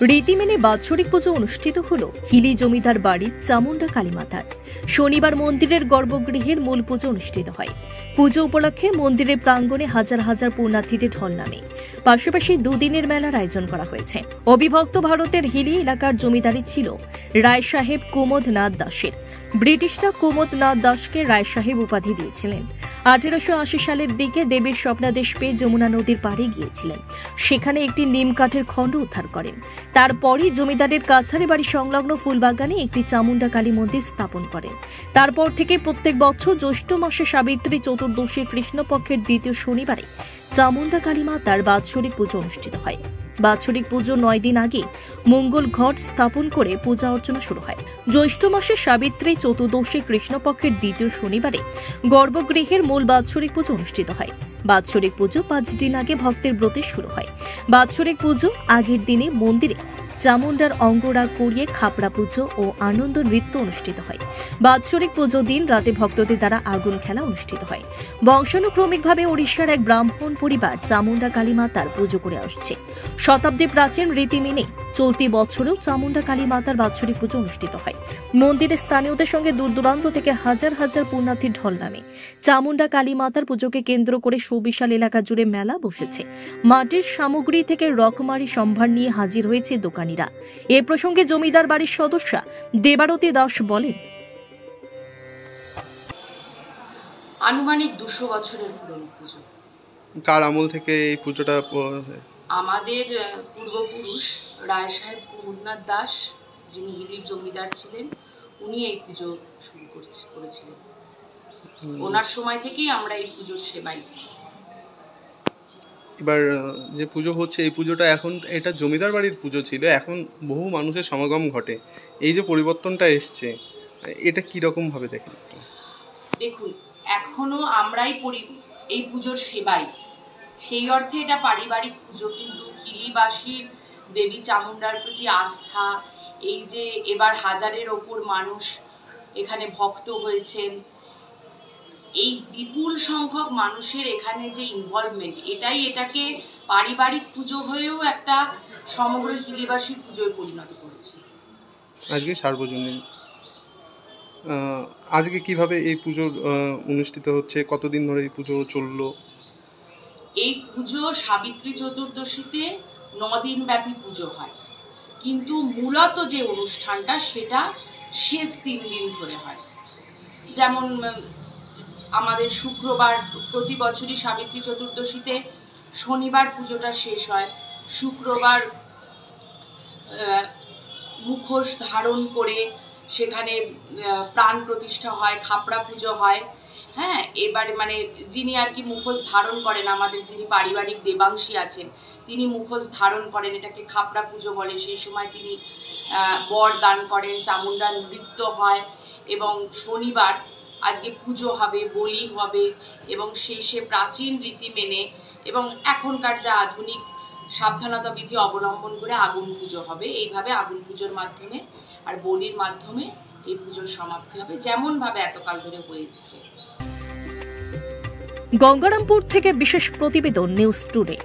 রীতি মেনে বাৎসরিক পুজো অনুষ্ঠিত হল হিলি জমিদার বাড়ির চামুন্ডা কালীমাতার। শনিবার মন্দিরের গর্ভগৃহের মূল পুজো অনুষ্ঠিত হয়। পুজো উপলক্ষে মন্দিরের প্রাঙ্গণে হাজার হাজার পুণ্যার্থীদের ঢল নামে। পাশাপাশি দুদিনের মেলার আয়োজন করা হয়েছে। অবিভক্ত ভারতের হিলি এলাকার জমিদারি ছিল রায় সাহেব কুমোদনাথ দাসের। ব্রিটিশরা কুমোদনাথ দাসকে রায় সাহেব উপাধি দিয়েছিলেন। 1880 সালের দিকে দেবীর স্বপ্নাদেশ পেয়ে যমুনা নদীর পাড়ে গিয়েছিলেন। সেখানে একটি নিম কাঠের খণ্ড উদ্ধার করেন। তারপরই জমিদারের কাছারি বাড়ি সংলগ্ন ফুলবাগানে একটি চামুন্ডা কালী মন্দির স্থাপন করেন। তারপর থেকে প্রত্যেক বছর জ্যৈষ্ঠ মাসে সাবিত্রী চতুর্দশীর কৃষ্ণপক্ষের দ্বিতীয় শনিবারে চামুন্ডা কালী মাতার বাৎসরিক পুজো অনুষ্ঠিত হয়। বাৎসরিক পুজো 9 দিন আগে মঙ্গল ঘট স্থাপন করে পূজা অর্চনা শুরু হয়। জ্যৈষ্ঠ মাসে সাবিত্রী চতুর্দশী কৃষ্ণপক্ষের দ্বিতীয় শনিবারে গর্ভগৃহের মূল বাৎসরিক পুজো অনুষ্ঠিত হয়। বাৎসরিক পুজো 5 দিন আগে ভক্তের ব্রতে শুরু হয়। বাৎসরিক পুজো আগের দিনে মন্দিরে চামুন্ডার অঙ্গরাগ করিয়ে খাপড়া পুজো ও আনন্দ নৃত্য অনুষ্ঠিত হয়। বাৎসরিক পুজো দিন রাতে ভক্তদের দ্বারা আগুন খেলা অনুষ্ঠিত হয়। বংশানুক্রমিকভাবে ওড়িশার এক ব্রাহ্মণ পরিবার চামুন্ডা কালী মাতার পুজো করে আসছে। শতাব্দী প্রাচীন রীতি মেনে চলতি বছরেও চামুন্ডা কালী মাতার বাৎসরিক পুজো অনুষ্ঠিত হয়। মন্দিরে স্থানীয়দের সঙ্গে দূর দূরান্ত থেকে হাজার হাজার পুণ্যার্থীর ঢল নামে। চামুন্ডা কালী মাতার পুজোকে কেন্দ্র করে সুবিশাল এলাকা জুড়ে মেলা বসেছে। মাটির সামগ্রী থেকে রকমারি সম্ভার নিয়ে হাজির হয়েছে দোকানিরা। এ প্রসঙ্গে জমিদার বাড়ির সদস্যা দেবারতী দাস বলেন, আনুমানিক 200 বছরের পুরনো পুজো। কার আমল থেকে এই পুজোটা? আমাদের পূর্বপুরুষ রায় সাহেব কুমোদনাথ দাস, যিনি হিলির জমিদার ছিলেন, উনি এই পুজো শুরু করেছিলেন। ওনার সময় থেকেই আমরা এই পুজোর সেবাই। এবার যে পুজো হচ্ছে এই পুজোটা এখন এটা জমিদার বাড়ির পুজো ছিল, এখন বহু মানুষের সমাগম ঘটে। এই যে পরিবর্তনটা এসছে, এটা কিরকম ভাবে দেখেন? দেখুন, এখনো আমরাই এই পুজোর সেবাই। সেই অর্থে এটা পারিবারিক পুজো, কিন্তু হিলিবাসীর দেবী চামুন্ডার প্রতি আস্থা, এই যে এবার হাজারের ওপর মানুষ এখানে ভক্ত হয়েছেন, এই বিপুল সংখ্যক মানুষের এখানে যে ইনভলভমেন্ট, এটাই এটাকে পারিবারিক পুজো হয়েও একটা সমগ্র হিলিবাসী পুজোয় পরিণত করেছে। আজকে সার্বজনীন, আজকে কিভাবে এই পুজো অনুষ্ঠিত হচ্ছে? কতদিন ধরে এই পুজো চললো? এই পুজো সাবিত্রী চতুর্দশীতে 9 দিন ব্যাপী পুজো হয়, কিন্তু মূলত যে অনুষ্ঠানটা সেটা শেষ 3 দিন ধরে হয়। যেমন আমাদের শুক্রবার, প্রতি বছরই সাবিত্রী চতুর্দশীতে শনিবার পুজোটা শেষ হয়। শুক্রবার মুখোশ ধারণ করে সেখানে প্রাণ প্রতিষ্ঠা হয়, খাপড়া পুজো হয়। হ্যাঁ, এবারে মানে যিনি আর কি মুখোশ ধারণ করেন, আমাদের যিনি পারিবারিক দেবাংশী আছেন, তিনি মুখোশ ধারণ করেন, এটাকে খাপড়া পুজো বলে। সেই সময় তিনি বর দান করেন, চামুন্ডার নৃত্য হয়, এবং শনিবার আজকে পুজো হবে, বলি হবে, এবং শেষে প্রাচীন রীতি মেনে এবং এখনকার যা আধুনিক সাবধানতা বিধি অবলম্বন করে আগুন পুজো হবে। এইভাবে আগুন পুজোর মাধ্যমে আর বলির মাধ্যমে এই পুজোর সমাপ্তি হবে, যেমন ভাবে এতকাল ধরে হয়ে এসছে। গঙ্গারামপুর থেকে বিশেষ প্রতিবেদন, নিউজ টুডে।